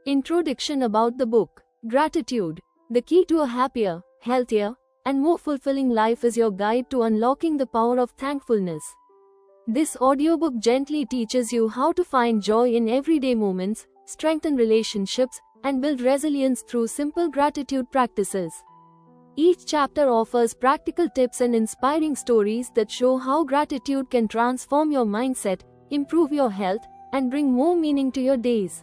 Introduction about the book. Gratitude. The key to a happier, healthier, and more fulfilling life is your guide to unlocking the power of thankfulness. This audiobook gently teaches you how to find joy in everyday moments, strengthen relationships, and build resilience through simple gratitude practices. Each chapter offers practical tips and inspiring stories that show how gratitude can transform your mindset, improve your health, and bring more meaning to your days.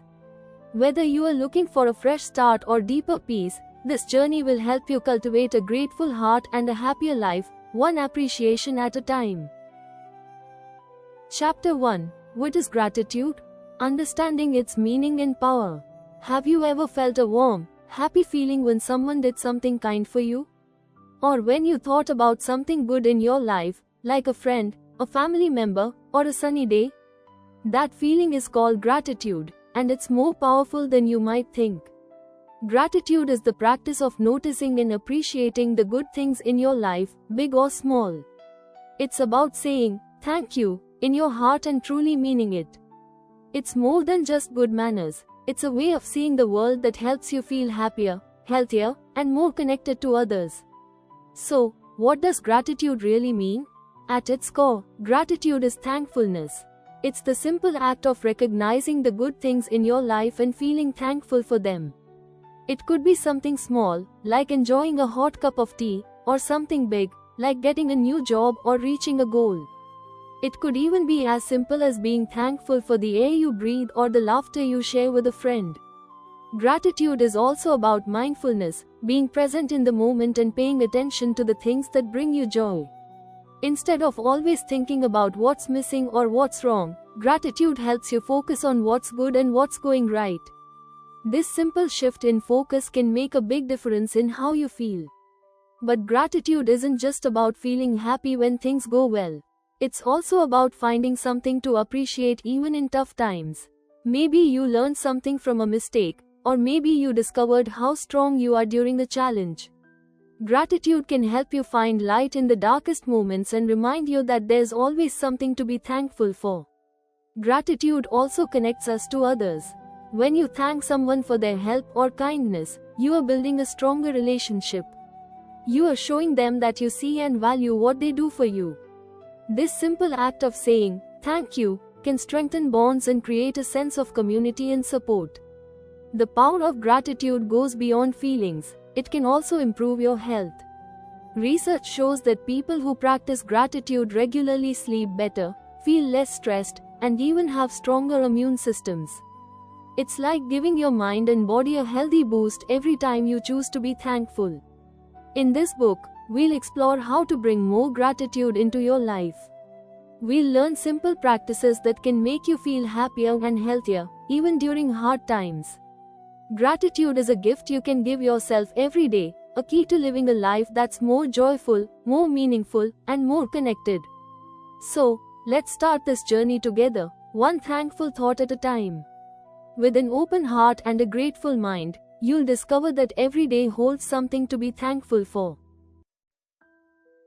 Whether you are looking for a fresh start or deeper peace, this journey will help you cultivate a grateful heart and a happier life, one appreciation at a time. Chapter 1. What is gratitude? Understanding its meaning and power. Have you ever felt a warm, happy feeling when someone did something kind for you? Or when you thought about something good in your life, like a friend, a family member, or a sunny day? That feeling is called gratitude, and it's more powerful than you might think. Gratitude is the practice of noticing and appreciating the good things in your life, big or small. It's about saying, "Thank you," in your heart and truly meaning it. It's more than just good manners. It's a way of seeing the world that helps you feel happier, healthier, and more connected to others. So, what does gratitude really mean? At its core, gratitude is thankfulness. It's the simple act of recognizing the good things in your life and feeling thankful for them. It could be something small, like enjoying a hot cup of tea, or something big, like getting a new job or reaching a goal. It could even be as simple as being thankful for the air you breathe or the laughter you share with a friend. Gratitude is also about mindfulness, being present in the moment and paying attention to the things that bring you joy. Instead of always thinking about what's missing or what's wrong, gratitude helps you focus on what's good and what's going right. This simple shift in focus can make a big difference in how you feel. But gratitude isn't just about feeling happy when things go well. It's also about finding something to appreciate even in tough times. Maybe you learned something from a mistake, or maybe you discovered how strong you are during the challenge. Gratitude can help you find light in the darkest moments and remind you that there's always something to be thankful for. Gratitude also connects us to others. When you thank someone for their help or kindness, you are building a stronger relationship. You are showing them that you see and value what they do for you. This simple act of saying, "Thank you," can strengthen bonds and create a sense of community and support. The power of gratitude goes beyond feelings. It can also improve your health. Research shows that people who practice gratitude regularly sleep better, feel less stressed, and even have stronger immune systems. It's like giving your mind and body a healthy boost every time you choose to be thankful. In this book, we'll explore how to bring more gratitude into your life. We'll learn simple practices that can make you feel happier and healthier, even during hard times. Gratitude is a gift you can give yourself every day, a key to living a life that's more joyful, more meaningful, and more connected. So, let's start this journey together, one thankful thought at a time. With an open heart and a grateful mind, you'll discover that every day holds something to be thankful for.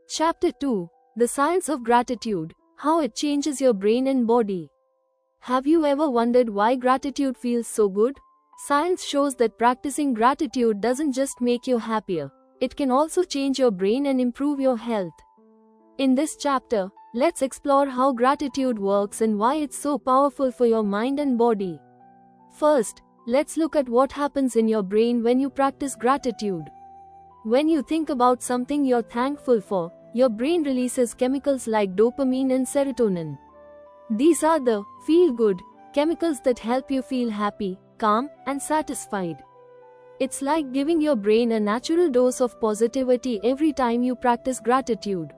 Chapter 2. The Science of Gratitude. How it changes your brain and body. Have you ever wondered why gratitude feels so good? Science shows that practicing gratitude doesn't just make you happier, it can also change your brain and improve your health. In this chapter, let's explore how gratitude works and why it's so powerful for your mind and body. First, let's look at what happens in your brain when you practice gratitude. When you think about something you're thankful for, your brain releases chemicals like dopamine and serotonin. These are the feel-good chemicals that help you feel happy, calm, and satisfied. It's like giving your brain a natural dose of positivity every time you practice gratitude.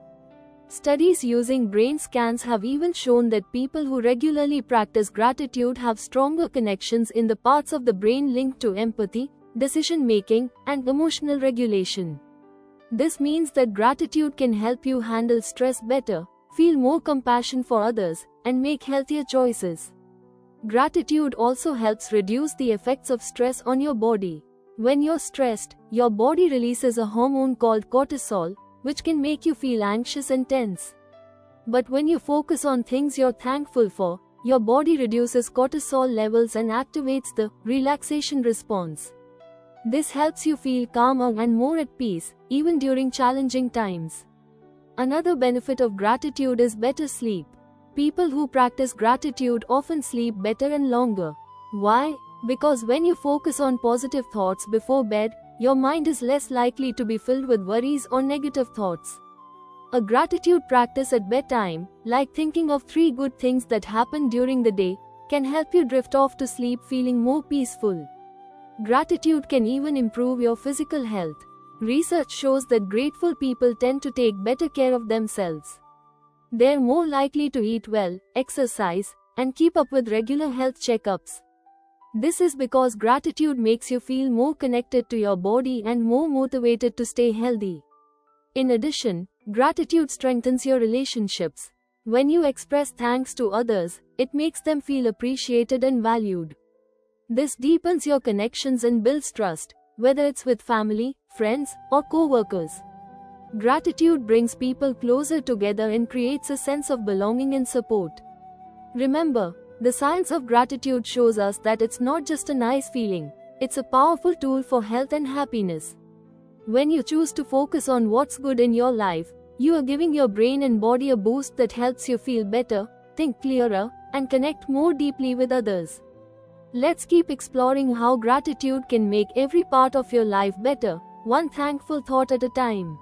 Studies using brain scans have even shown that people who regularly practice gratitude have stronger connections in the parts of the brain linked to empathy, decision-making, and emotional regulation. This means that gratitude can help you handle stress better, feel more compassion for others, and make healthier choices. Gratitude also helps reduce the effects of stress on your body. When you're stressed, your body releases a hormone called cortisol, which can make you feel anxious and tense. But when you focus on things you're thankful for, your body reduces cortisol levels and activates the relaxation response. This helps you feel calmer and more at peace, even during challenging times. Another benefit of gratitude is better sleep. People who practice gratitude often sleep better and longer. Why? Because when you focus on positive thoughts before bed, your mind is less likely to be filled with worries or negative thoughts. A gratitude practice at bedtime, like thinking of 3 good things that happened during the day, can help you drift off to sleep feeling more peaceful. Gratitude can even improve your physical health. Research shows that grateful people tend to take better care of themselves. They're more likely to eat well, exercise, and keep up with regular health checkups. This is because gratitude makes you feel more connected to your body and more motivated to stay healthy. In addition, gratitude strengthens your relationships. When you express thanks to others, it makes them feel appreciated and valued. This deepens your connections and builds trust, whether it's with family, friends, or co-workers. Gratitude brings people closer together and creates a sense of belonging and support. Remember, the science of gratitude shows us that it's not just a nice feeling, it's a powerful tool for health and happiness. When you choose to focus on what's good in your life, you are giving your brain and body a boost that helps you feel better, think clearer, and connect more deeply with others. Let's keep exploring how gratitude can make every part of your life better, one thankful thought at a time.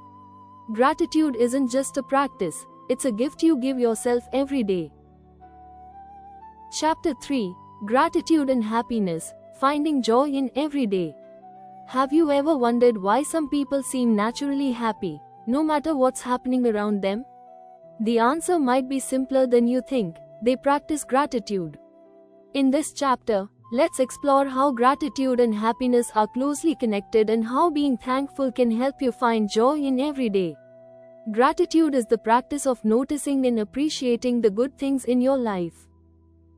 Gratitude isn't just a practice, it's a gift you give yourself every day. Chapter 3: Gratitude and Happiness, Finding Joy in Every Day. Have you ever wondered why some people seem naturally happy, no matter what's happening around them? The answer might be simpler than you think: they practice gratitude. In this chapter, let's explore how gratitude and happiness are closely connected and how being thankful can help you find joy in every day. Gratitude is the practice of noticing and appreciating the good things in your life.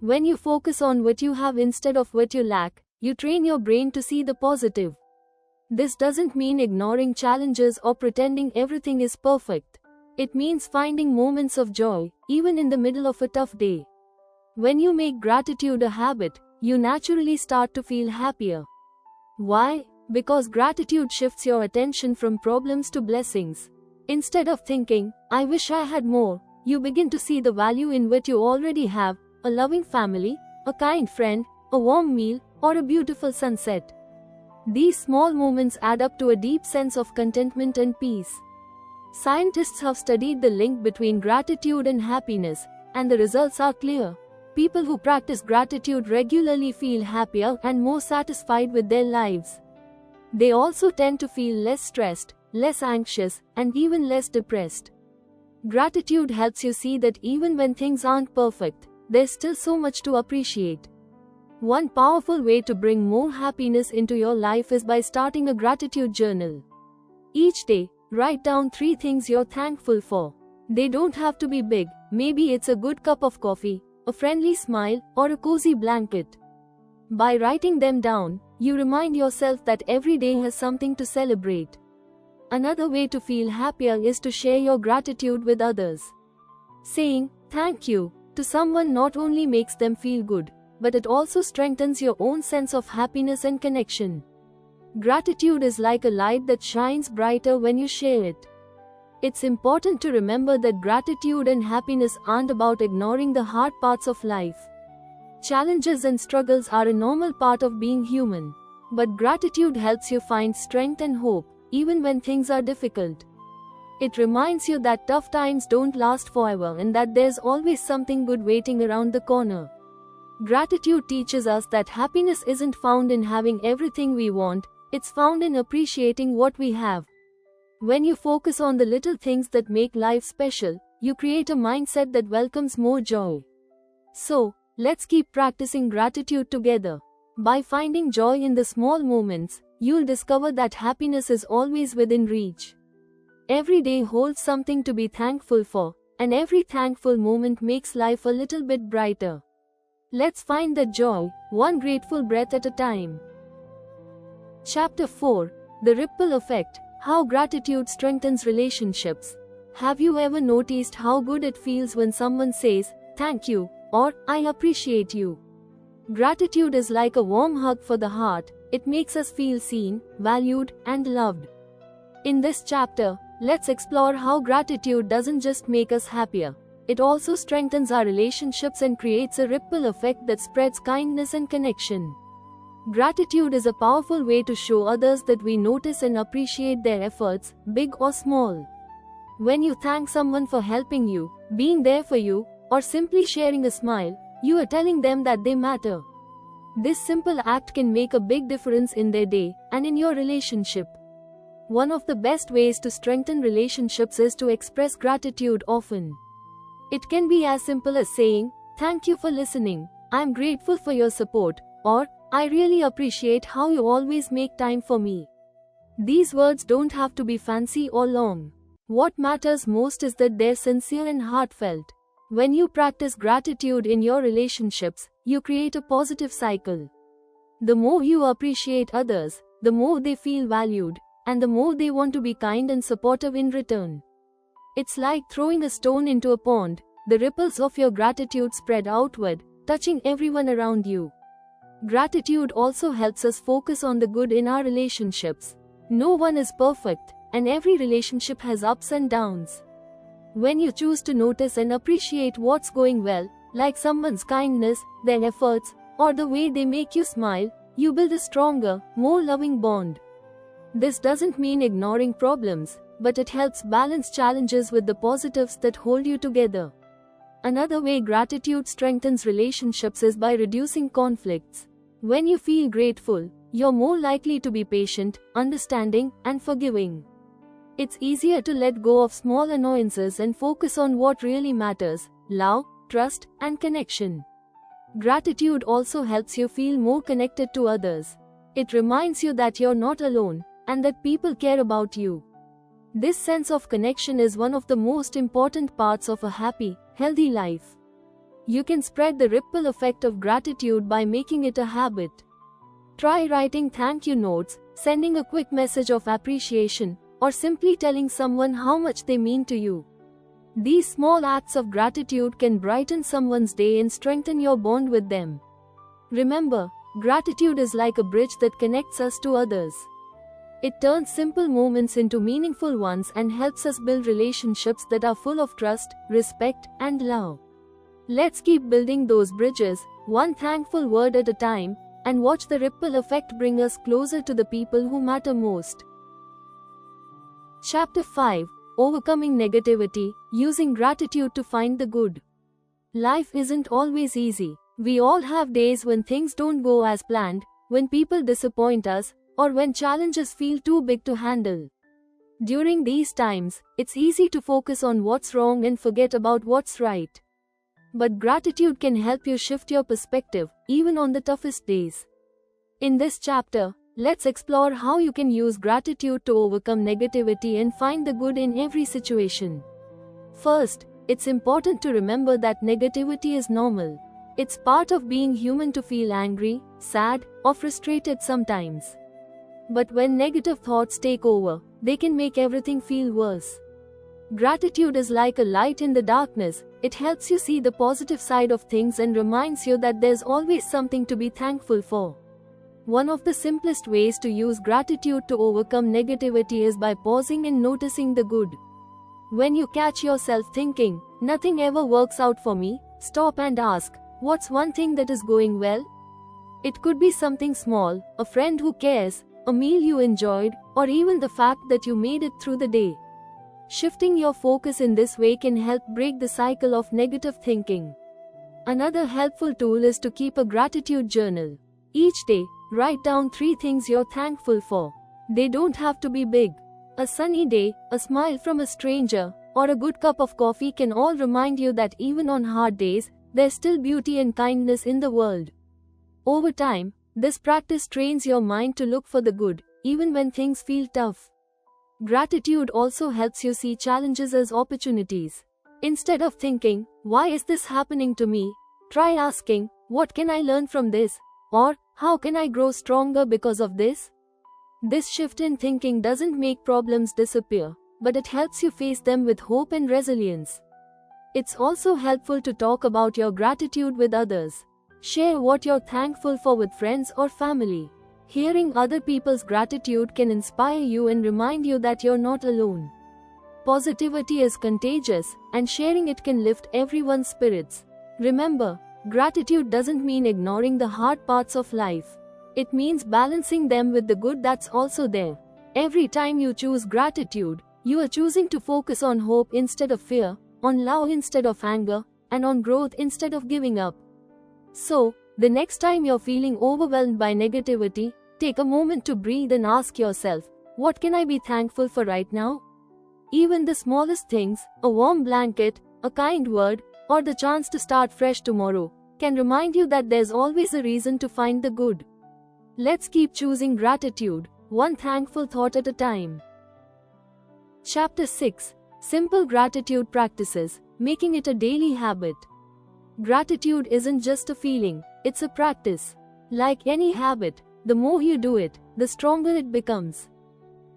When you focus on what you have instead of what you lack, you train your brain to see the positive. This doesn't mean ignoring challenges or pretending everything is perfect. It means finding moments of joy, even in the middle of a tough day. When you make gratitude a habit, you naturally start to feel happier. Why? Because gratitude shifts your attention from problems to blessings. Instead of thinking, "I wish I had more," you begin to see the value in what you already have: a loving family, a kind friend, a warm meal, or a beautiful sunset. These small moments add up to a deep sense of contentment and peace. Scientists have studied the link between gratitude and happiness, and the results are clear. People who practice gratitude regularly feel happier and more satisfied with their lives. They also tend to feel less stressed, less anxious, and even less depressed. Gratitude helps you see that even when things aren't perfect, there's still so much to appreciate. One powerful way to bring more happiness into your life is by starting a gratitude journal. Each day, write down 3 things you're thankful for. They don't have to be big. Maybe it's a good cup of coffee, a friendly smile, or a cozy blanket. By writing them down, you remind yourself that every day has something to celebrate. Another way to feel happier is to share your gratitude with others. Saying "thank you" to someone not only makes them feel good, but it also strengthens your own sense of happiness and connection. Gratitude is like a light that shines brighter when you share it. It's important to remember that gratitude and happiness aren't about ignoring the hard parts of life. Challenges and struggles are a normal part of being human. But gratitude helps you find strength and hope, even when things are difficult. It reminds you that tough times don't last forever and that there's always something good waiting around the corner. Gratitude teaches us that happiness isn't found in having everything we want, it's found in appreciating what we have. When you focus on the little things that make life special, you create a mindset that welcomes more joy. So, let's keep practicing gratitude together. By finding joy in the small moments, you'll discover that happiness is always within reach. Every day holds something to be thankful for, and every thankful moment makes life a little bit brighter. Let's find that joy, one grateful breath at a time. Chapter 4: The Ripple Effect. How gratitude strengthens relationships. Have you ever noticed how good it feels when someone says "thank you" or I appreciate you. Gratitude is like a warm hug for the heart. It makes us feel seen, valued, and loved. In this chapter, let's explore how gratitude doesn't just make us happier. It also strengthens our relationships and creates a ripple effect that spreads kindness and connection. Gratitude is a powerful way to show others that we notice and appreciate their efforts, big or small. When you thank someone for helping you, being there for you, or simply sharing a smile, you are telling them that they matter. This simple act can make a big difference in their day and in your relationship. One of the best ways to strengthen relationships is to express gratitude often. It can be as simple as saying, "Thank you for listening, I'm grateful for your support," or "I really appreciate how you always make time for me." These words don't have to be fancy or long. What matters most is that they're sincere and heartfelt. When you practice gratitude in your relationships, you create a positive cycle. The more you appreciate others, the more they feel valued, and the more they want to be kind and supportive in return. It's like throwing a stone into a pond. The ripples of your gratitude spread outward, touching everyone around you. Gratitude also helps us focus on the good in our relationships. No one is perfect, and every relationship has ups and downs. When you choose to notice and appreciate what's going well, like someone's kindness, their efforts, or the way they make you smile, you build a stronger, more loving bond. This doesn't mean ignoring problems, but it helps balance challenges with the positives that hold you together. Another way gratitude strengthens relationships is by reducing conflicts. When you feel grateful, you're more likely to be patient, understanding, and forgiving. It's easier to let go of small annoyances and focus on what really matters: love, trust, and connection. Gratitude also helps you feel more connected to others. It reminds you that you're not alone, and that people care about you. This sense of connection is one of the most important parts of a happy, healthy life. You can spread the ripple effect of gratitude by making it a habit. Try writing thank you notes, sending a quick message of appreciation, or simply telling someone how much they mean to you. These small acts of gratitude can brighten someone's day and strengthen your bond with them. Remember, gratitude is like a bridge that connects us to others. It turns simple moments into meaningful ones and helps us build relationships that are full of trust, respect, and love. Let's keep building those bridges, one thankful word at a time, and watch the ripple effect bring us closer to the people who matter most. Chapter 5: Overcoming Negativity, Using Gratitude to Find the Good. Life isn't always easy. We all have days when things don't go as planned, when people disappoint us, or when challenges feel too big to handle. During these times, it's easy to focus on what's wrong and forget about what's right. But gratitude can help you shift your perspective, even on the toughest days. In this chapter, let's explore how you can use gratitude to overcome negativity and find the good in every situation. First, it's important to remember that negativity is normal. It's part of being human to feel angry, sad, or frustrated sometimes. But when negative thoughts take over, they can make everything feel worse. Gratitude is like a light in the darkness. It helps you see the positive side of things and reminds you that there's always something to be thankful for. One of the simplest ways to use gratitude to overcome negativity is by pausing and noticing the good. When you catch yourself thinking, "Nothing ever works out for me," stop and ask, "What's one thing that is going well?" It could be something small, a friend who cares, a meal you enjoyed, or even the fact that you made it through the day. Shifting your focus in this way can help break the cycle of negative thinking. Another helpful tool is to keep a gratitude journal. Each day, write down 3 things you're thankful for. They don't have to be big. A sunny day, a smile from a stranger, or a good cup of coffee can all remind you that even on hard days, there's still beauty and kindness in the world. Over time, this practice trains your mind to look for the good, even when things feel tough. Gratitude also helps you see challenges as opportunities. Instead of thinking, "Why is this happening to me?" try asking, "What can I learn from this?" or "How can I grow stronger because of this?" This shift in thinking doesn't make problems disappear, but it helps you face them with hope and resilience. It's also helpful to talk about your gratitude with others. Share what you're thankful for with friends or family. Hearing other people's gratitude can inspire you and remind you that you're not alone. Positivity is contagious, and sharing it can lift everyone's spirits. Remember, gratitude doesn't mean ignoring the hard parts of life. It means balancing them with the good that's also there. Every time you choose gratitude, you are choosing to focus on hope instead of fear, on love instead of anger, and on growth instead of giving up. So, the next time you're feeling overwhelmed by negativity, take a moment to breathe and ask yourself, what can I be thankful for right now? Even the smallest things, a warm blanket, a kind word, or the chance to start fresh tomorrow, can remind you that there's always a reason to find the good. Let's keep choosing gratitude, one thankful thought at a time. Chapter 6. Simple Gratitude Practices, Making It a Daily Habit. Gratitude isn't just a feeling, it's a practice. Like any habit, the more you do it, the stronger it becomes.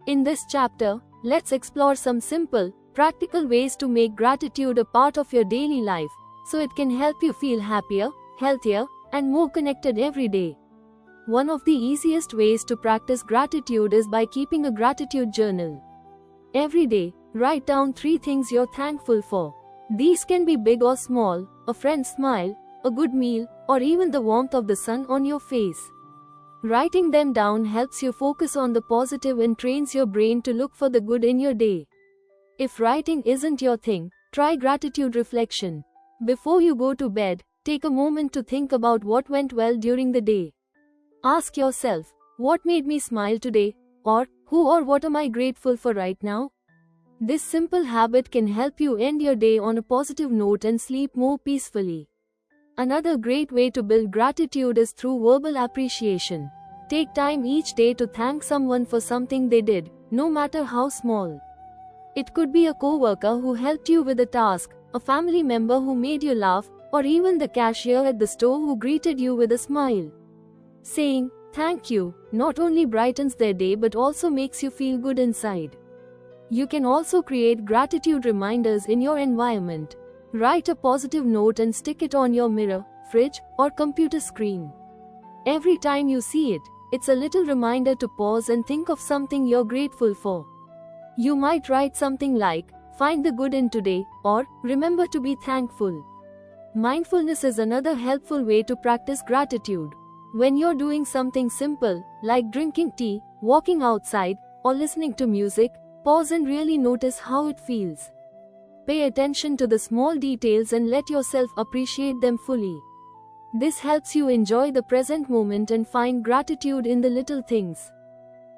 In this chapter, let's explore some simple, practical ways to make gratitude a part of your daily life, so it can help you feel happier, healthier, and more connected every day. One of the easiest ways to practice gratitude is by keeping a gratitude journal. Every day, write down 3 things you're thankful for. These can be big or small, a friend's smile, a good meal, or even the warmth of the sun on your face. Writing them down helps you focus on the positive and trains your brain to look for the good in your day. If writing isn't your thing, try gratitude reflection. Before you go to bed, take a moment to think about what went well during the day. Ask yourself, what made me smile today? Or, who or what am I grateful for right now? This simple habit can help you end your day on a positive note and sleep more peacefully. Another great way to build gratitude is through verbal appreciation. Take time each day to thank someone for something they did, no matter how small. It could be a coworker who helped you with a task, a family member who made you laugh, or even the cashier at the store who greeted you with a smile. Saying, "Thank you," not only brightens their day but also makes you feel good inside. You can also create gratitude reminders in your environment. Write a positive note and stick it on your mirror, fridge, or computer screen. Every time you see it, it's a little reminder to pause and think of something you're grateful for. You might write something like, "Find the good in today," or "Remember to be thankful." Mindfulness is another helpful way to practice gratitude. When you're doing something simple, like drinking tea, walking outside, or listening to music, pause and really notice how it feels. Pay attention to the small details and let yourself appreciate them fully. This helps you enjoy the present moment and find gratitude in the little things.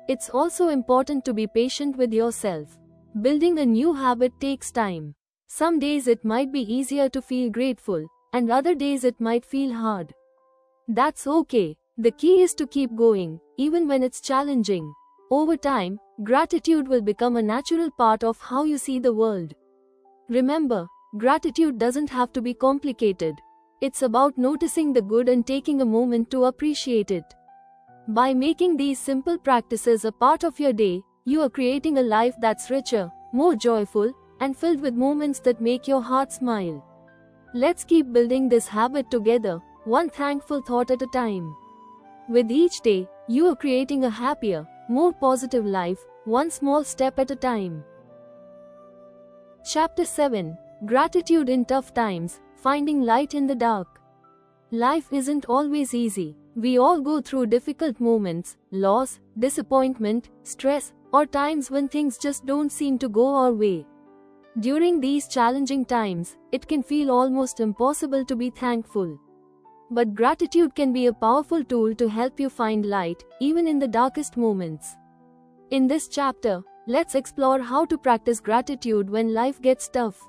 It's also important to be patient with yourself. Building a new habit takes time. Some days it might be easier to feel grateful, and other days it might feel hard. That's okay. The key is to keep going, even when it's challenging. Over time, gratitude will become a natural part of how you see the world. Remember, gratitude doesn't have to be complicated. It's about noticing the good and taking a moment to appreciate it. By making these simple practices a part of your day, you are creating a life that's richer, more joyful, and filled with moments that make your heart smile. Let's keep building this habit together, one thankful thought at a time. With each day, you are creating a happier, more positive life, one small step at a time. Chapter 7. Gratitude in Tough Times, Finding Light in the Dark. Life isn't always easy. We all go through difficult moments, loss, disappointment, stress, or times when things just don't seem to go our way. During these challenging times, it can feel almost impossible to be thankful. But gratitude can be a powerful tool to help you find light, even in the darkest moments. In this chapter, let's explore how to practice gratitude when life gets tough.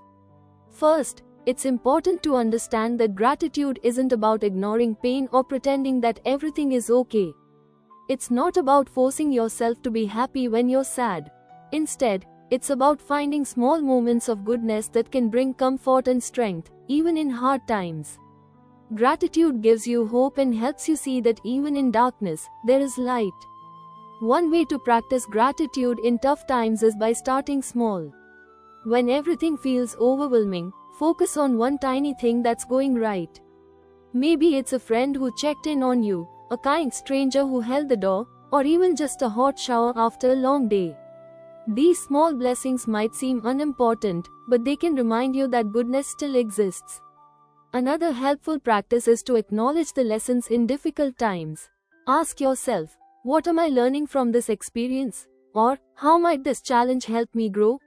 First, it's important to understand that gratitude isn't about ignoring pain or pretending that everything is okay. It's not about forcing yourself to be happy when you're sad. Instead, it's about finding small moments of goodness that can bring comfort and strength, even in hard times. Gratitude gives you hope and helps you see that even in darkness, there is light. One way to practice gratitude in tough times is by starting small. When everything feels overwhelming, Focus on one tiny thing that's going right. Maybe it's a friend who checked in on you, a kind stranger who held the door, or even just a hot shower after a long day. These small blessings might seem unimportant, but they can remind you that goodness still exists. Another helpful practice is to acknowledge the lessons in difficult times. Ask yourself, what am I learning from this experience? Or, how might this challenge help me grow?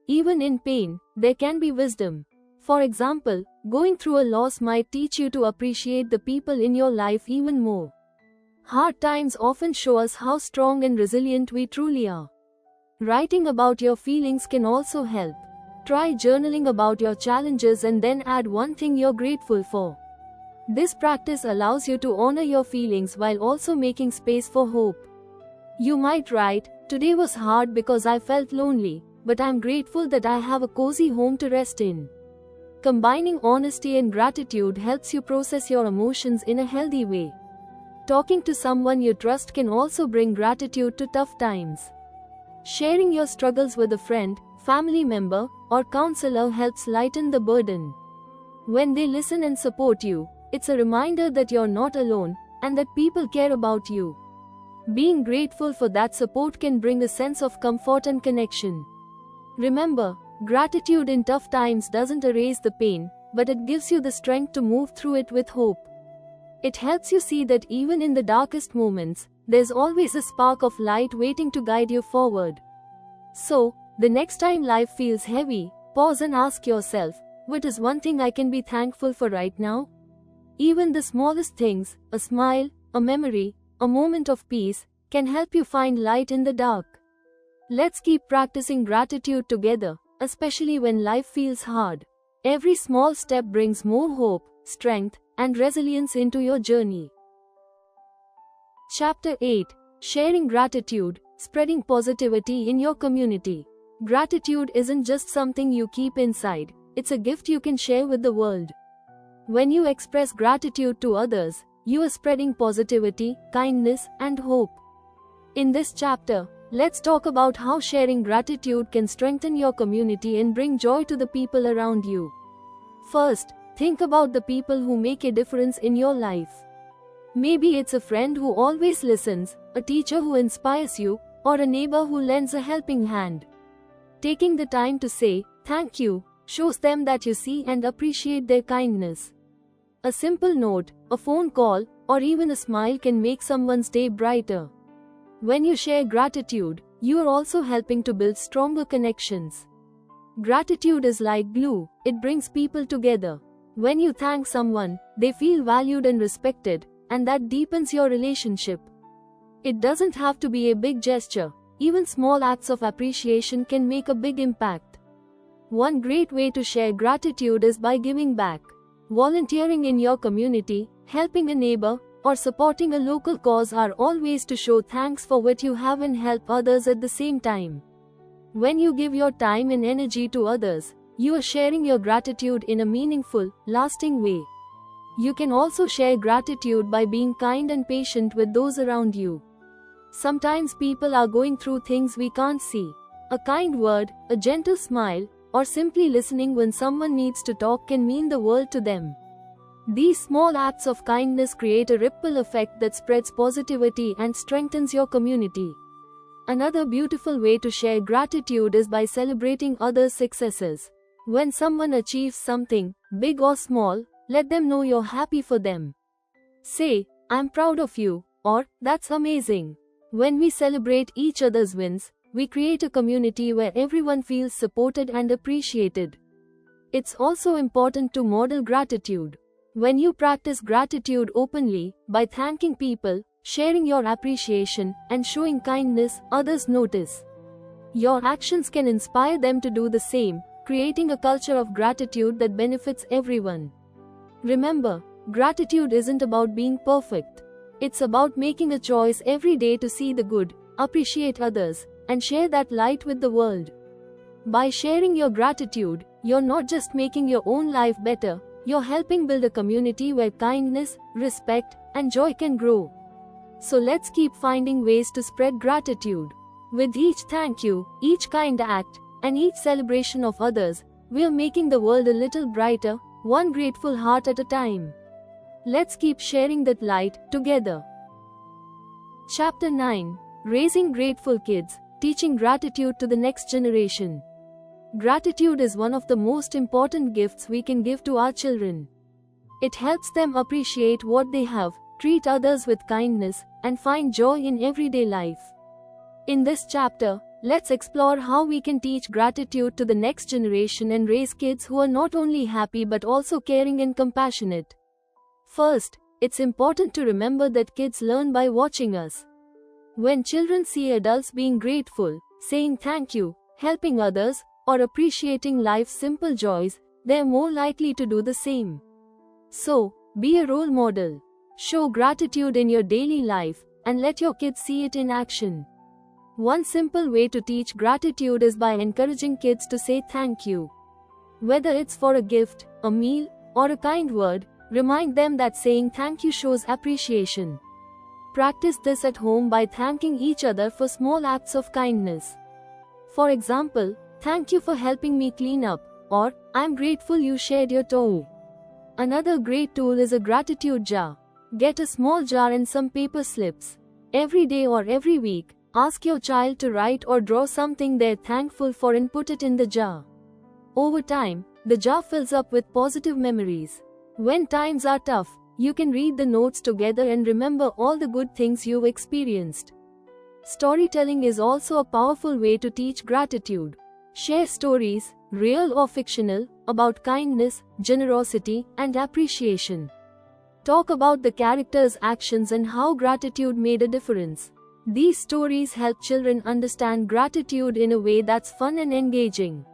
Even in pain, there can be wisdom. For example, going through a loss might teach you to appreciate the people in your life even more. Hard times often show us how strong and resilient we truly are. Writing about your feelings can also help. Try journaling about your challenges and then add one thing you're grateful for. This practice allows you to honor your feelings while also making space for hope. You might write, "Today was hard because I felt lonely, but I'm grateful that I have a cozy home to rest in." Combining honesty and gratitude helps you process your emotions in a healthy way. Talking to someone you trust can also bring gratitude to tough times. Sharing your struggles with a friend, family member, or counselor helps lighten the burden. When they listen and support you, it's a reminder that you're not alone, and that people care about you. Being grateful for that support can bring a sense of comfort and connection. Remember, gratitude in tough times doesn't erase the pain, but it gives you the strength to move through it with hope. It helps you see that even in the darkest moments, there's always a spark of light waiting to guide you forward. So, the next time life feels heavy, pause and ask yourself, what is one thing I can be thankful for right now? Even the smallest things, a smile, a memory, a moment of peace, can help you find light in the dark. Let's keep practicing gratitude together, especially when life feels hard. Every small step brings more hope, strength, and resilience into your journey. Chapter 8. Sharing Gratitude, Spreading Positivity in Your Community. Gratitude isn't just something you keep inside, it's a gift you can share with the world. When you express gratitude to others, you are spreading positivity, kindness, and hope. In this chapter, let's talk about how sharing gratitude can strengthen your community and bring joy to the people around you. First, think about the people who make a difference in your life. Maybe it's a friend who always listens, a teacher who inspires you, or a neighbor who lends a helping hand. Taking the time to say, "Thank you," shows them that you see and appreciate their kindness. A simple note, a phone call, or even a smile can make someone's day brighter. When you share gratitude, you are also helping to build stronger connections. Gratitude is like glue, it brings people together. When you thank someone, they feel valued and respected, and that deepens your relationship. It doesn't have to be a big gesture, even small acts of appreciation can make a big impact. One great way to share gratitude is by giving back. Volunteering in your community, helping a neighbor, or supporting a local cause are all ways to show thanks for what you have and help others at the same time. When you give your time and energy to others, you are sharing your gratitude in a meaningful, lasting way. You can also share gratitude by being kind and patient with those around you. Sometimes people are going through things we can't see. A kind word, a gentle smile, or simply listening when someone needs to talk can mean the world to them. These small acts of kindness create a ripple effect that spreads positivity and strengthens your community. Another beautiful way to share gratitude is by celebrating others' successes. When someone achieves something, big or small, let them know you're happy for them. Say, "I'm proud of you," or "That's amazing." When we celebrate each other's wins, we create a community where everyone feels supported and appreciated. It's also important to model gratitude. When you practice gratitude openly, by thanking people, sharing your appreciation, and showing kindness, others notice. Your actions can inspire them to do the same, creating a culture of gratitude that benefits everyone. Remember, gratitude isn't about being perfect. It's about making a choice every day to see the good, appreciate others, and share that light with the world. By sharing your gratitude, you're not just making your own life better, you're helping build a community where kindness, respect, and joy can grow. So let's keep finding ways to spread gratitude. With each thank you, each kind act, and each celebration of others, we're making the world a little brighter, one grateful heart at a time. Let's keep sharing that light together. Chapter 9: Raising Grateful Kids, Teaching Gratitude to the Next Generation. Gratitude is one of the most important gifts we can give to our children. It helps them appreciate what they have, treat others with kindness, and find joy in everyday life. In this chapter, let's explore how we can teach gratitude to the next generation and raise kids who are not only happy but also caring and compassionate. First, it's important to remember that kids learn by watching us. When children see adults being grateful, saying thank you, helping others, or appreciating life's simple joys, they're more likely to do the same. So, be a role model. Show gratitude in your daily life, and let your kids see it in action. One simple way to teach gratitude is by encouraging kids to say thank you. Whether it's for a gift, a meal, or a kind word, remind them that saying thank you shows appreciation. Practice this at home by thanking each other for small acts of kindness. For example, thank you for helping me clean up, or I'm grateful you shared your toy. Another great tool is a gratitude jar. Get a small jar and some paper slips. Every day or every week, ask your child to write or draw something they're thankful for and put it in the jar. Over time, the jar fills up with positive memories. When times are tough, you can read the notes together and remember all the good things you've experienced. Storytelling is also a powerful way to teach gratitude. Share stories, real or fictional, about kindness, generosity, and appreciation. Talk about the characters' actions and how gratitude made a difference. These stories help children understand gratitude in a way that's fun and engaging.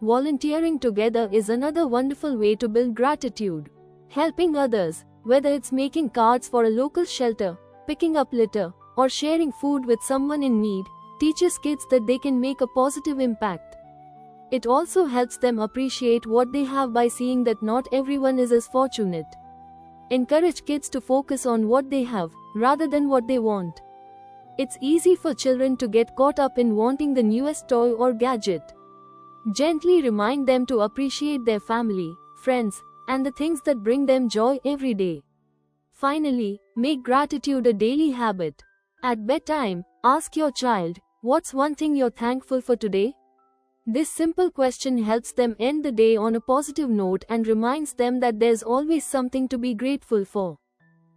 Volunteering together is another wonderful way to build gratitude. Helping others, whether it's making cards for a local shelter, picking up litter, or sharing food with someone in need, teaches kids that they can make a positive impact. It also helps them appreciate what they have by seeing that not everyone is as fortunate. Encourage kids to focus on what they have, rather than what they want. It's easy for children to get caught up in wanting the newest toy or gadget. Gently remind them to appreciate their family, friends, and the things that bring them joy every day. Finally, make gratitude a daily habit. At bedtime, ask your child, "What's one thing you're thankful for today?" This simple question helps them end the day on a positive note and reminds them that there's always something to be grateful for.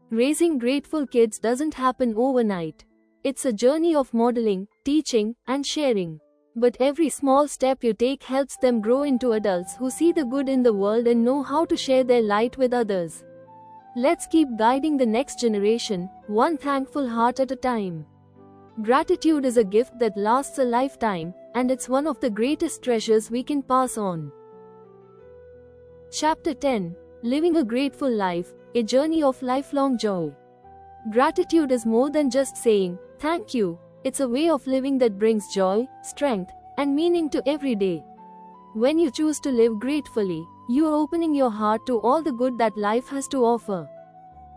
Raising grateful kids doesn't happen overnight. It's a journey of modeling, teaching, and sharing. But every small step you take helps them grow into adults who see the good in the world and know how to share their light with others. Let's keep guiding the next generation, one thankful heart at a time. Gratitude is a gift that lasts a lifetime, and it's one of the greatest treasures we can pass on. Chapter 10: Living a Grateful Life, a Journey of Lifelong Joy. Gratitude is more than just saying, "Thank you." It's a way of living that brings joy, strength, and meaning to every day. When you choose to live gratefully, you are opening your heart to all the good that life has to offer.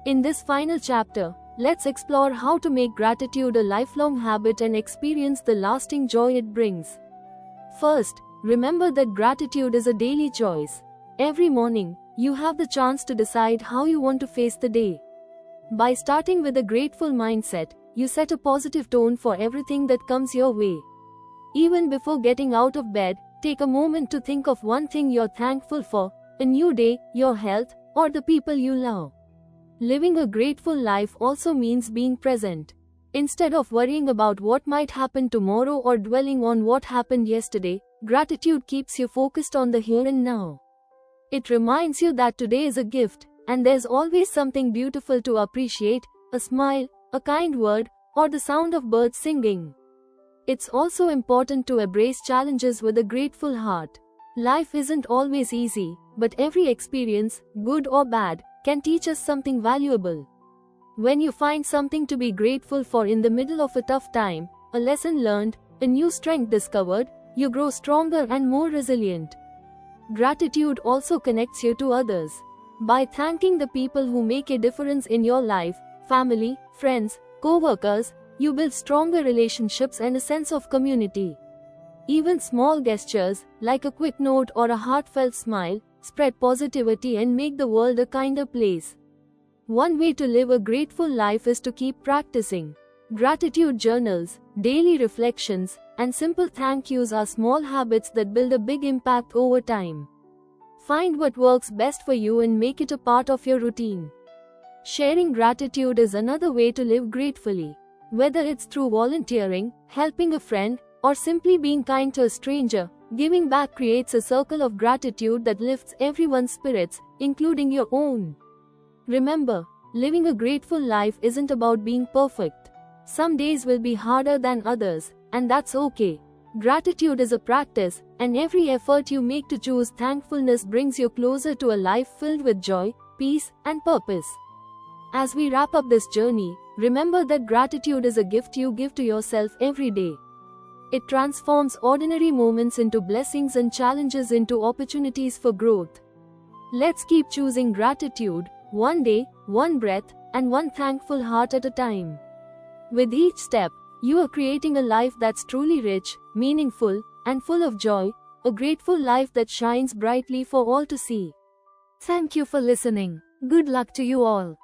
In this final chapter, let's explore how to make gratitude a lifelong habit and experience the lasting joy it brings. First, remember that gratitude is a daily choice. Every morning, you have the chance to decide how you want to face the day. By starting with a grateful mindset, you set a positive tone for everything that comes your way. Even before getting out of bed, take a moment to think of one thing you're thankful for: a new day, your health, or the people you love. Living a grateful life also means being present. Instead of worrying about what might happen tomorrow or dwelling on what happened yesterday, gratitude keeps you focused on the here and now. It reminds you that today is a gift, and there's always something beautiful to appreciate: a smile, a kind word, or the sound of birds singing. It's also important to embrace challenges with a grateful heart. Life isn't always easy, but every experience, good or bad, can teach us something valuable. When you find something to be grateful for in the middle of a tough time, a lesson learned, a new strength discovered, you grow stronger and more resilient. Gratitude also connects you to others. By thanking the people who make a difference in your life, family, friends, co-workers, you build stronger relationships and a sense of community. Even small gestures, like a quick note or a heartfelt smile, spread positivity and make the world a kinder place. One way to live a grateful life is to keep practicing. Gratitude journals, daily reflections, and simple thank yous are small habits that build a big impact over time. Find what works best for you and make it a part of your routine. Sharing gratitude is another way to live gratefully. Whether it's through volunteering, helping a friend, or simply being kind to a stranger, giving back creates a circle of gratitude that lifts everyone's spirits, including your own. Remember, living a grateful life isn't about being perfect. Some days will be harder than others, and that's okay. Gratitude is a practice, and every effort you make to choose thankfulness brings you closer to a life filled with joy, peace, and purpose. As we wrap up this journey, remember that gratitude is a gift you give to yourself every day. It transforms ordinary moments into blessings and challenges into opportunities for growth. Let's keep choosing gratitude, one day, one breath, and one thankful heart at a time. With each step, you are creating a life that's truly rich, meaningful, and full of joy, a grateful life that shines brightly for all to see. Thank you for listening. Good luck to you all.